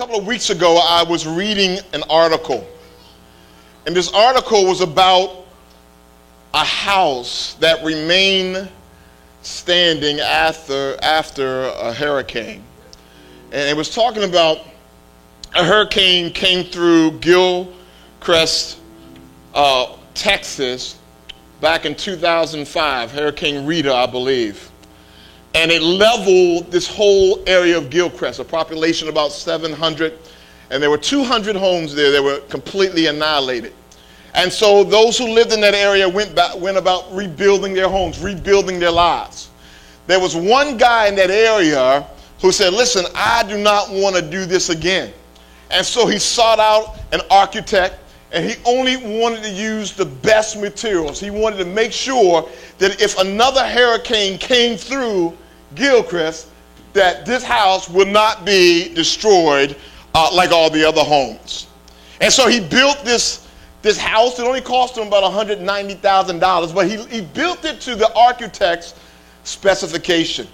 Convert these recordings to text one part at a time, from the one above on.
couple of weeks ago, I was reading an article. And this article was about a house that remained standing after a hurricane. And it was talking about a hurricane came through Gilchrist, Texas, back in 2005, Hurricane Rita, I believe. And it leveled this whole area of Gilchrist, a population of about 700. And there were 200 homes there that were completely annihilated. And so those who lived in that area went about rebuilding their homes, rebuilding their lives. There was one guy in that area who said, listen, I do not want to do this again. And so he sought out an architect, and he only wanted to use the best materials. He wanted to make sure that if another hurricane came through Gilchrist, that this house would not be destroyed like all the other homes. And so he built this house. It only cost him about $190,000, but he built it to the architect's specification.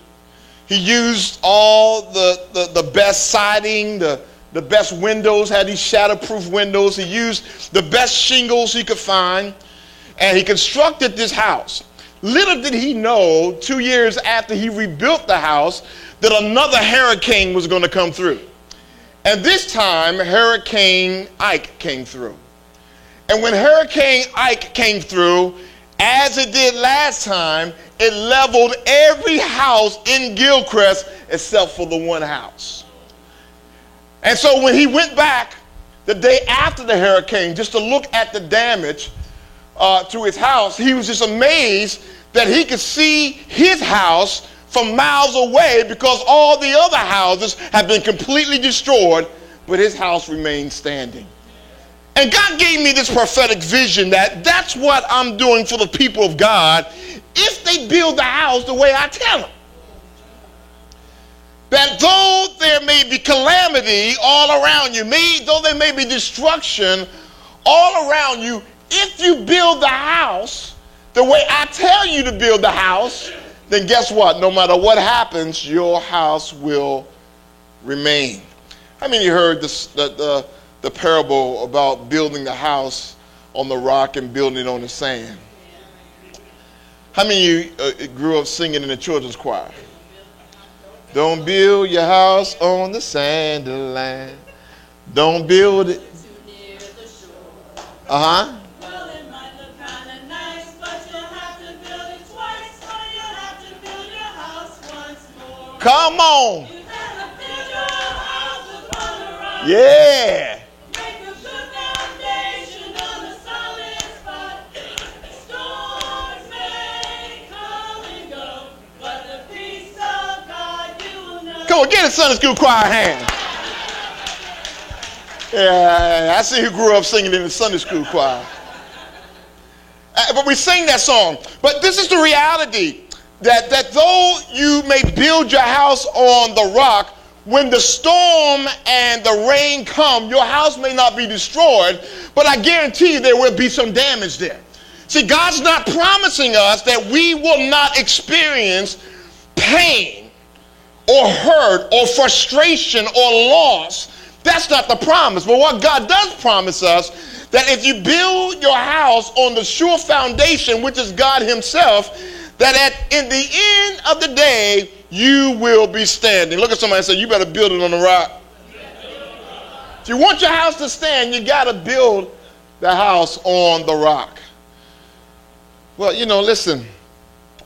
He used all the best siding, the best windows, had these shatterproof windows. He used the best shingles he could find, and he constructed this house. Little did he know, 2 years after he rebuilt the house, that another hurricane was going to come through. And this time, Hurricane Ike came through. And when Hurricane Ike came through, as it did last time, it leveled every house in Gilchrist except for the one house. And so when he went back the day after the hurricane just to look at the damage to his house, he was just amazed that he could see his house from miles away because all the other houses had been completely destroyed, but his house remained standing. And God gave me this prophetic vision that that's what I'm doing for the people of God if they build the house the way I tell them. That though there may be calamity all around you, though there may be destruction all around you, if you build the house the way I tell you to build the house, then guess what? No matter what happens, your house will remain. How many of you heard the parable about building the house on the rock and building it on the sand? How many of you grew up singing in the children's choir? Don't build your house on the sandy land. Don't build it. Uh-huh. Well, it might look kind of nice, but you'll have to build it twice, or you'll have to build your house once more. Come on. You gotta build your house upon the rock. Yeah. Make a good foundation on a solid spot. Storms may come and go, but the peace of God you will know. Come on, get a Sunday school choir hand. Yeah, I see who grew up singing in the Sunday school choir. But we sing that song. But this is the reality, that though you may build your house on the rock, when the storm and the rain come, your house may not be destroyed, but I guarantee you there will be some damage there. See, God's not promising us that we will not experience pain or hurt or frustration or loss. That's not the promise. But what God does promise us, that if you build your house on the sure foundation, which is God himself, that in the end of the day, you will be standing. Look at somebody and say, you better build it on the rock. If you want your house to stand, you got to build the house on the rock. Well, listen,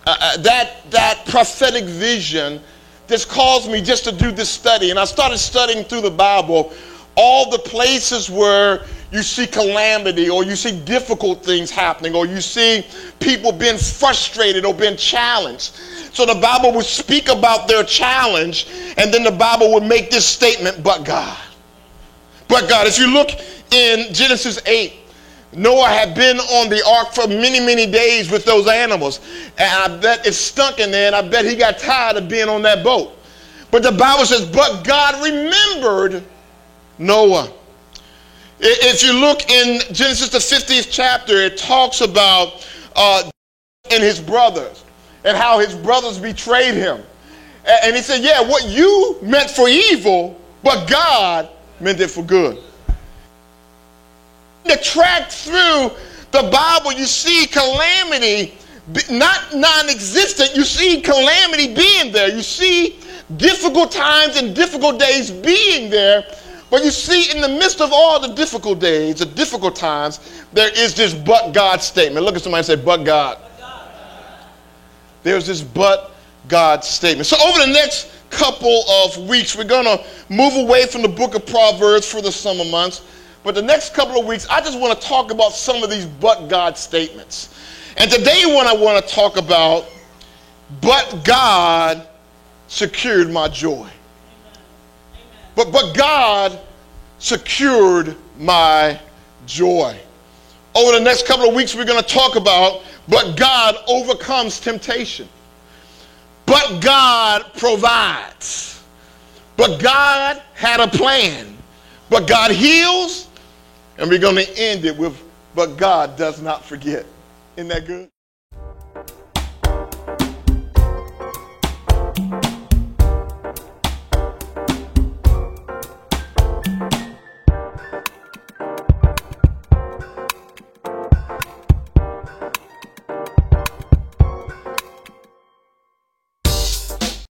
that prophetic vision just caused me just to do this study. And I started studying through the Bible all the places where you see calamity or you see difficult things happening or you see people being frustrated or being challenged. So the Bible would speak about their challenge, and then the Bible would make this statement, but God. But God. If you look in Genesis 8, Noah had been on the ark for many, many days with those animals. And I bet it stunk in there, and I bet he got tired of being on that boat. But the Bible says, but God remembered Noah. If you look in Genesis the 50th chapter, it talks about and his brothers and how his brothers betrayed him. And he said, yeah, what you meant for evil, but God Meant it for good. To track through the Bible, you see calamity, not non-existent. You see calamity being there. You see difficult times and difficult days being there. But you see, in the midst of all the difficult days, the difficult times, there is this but God statement. Look at somebody and say, but God. There's this but God statement. So over the next couple of weeks, we're going to move away from the book of Proverbs for the summer months. But the next couple of weeks, I just want to talk about some of these but God statements. And today what I want to talk about, but God secured my joy. But God secured my joy. Over the next couple of weeks, we're going to talk about, but God overcomes temptation. But God provides. But God had a plan. But God heals. And we're going to end it with, but God does not forget. Isn't that good?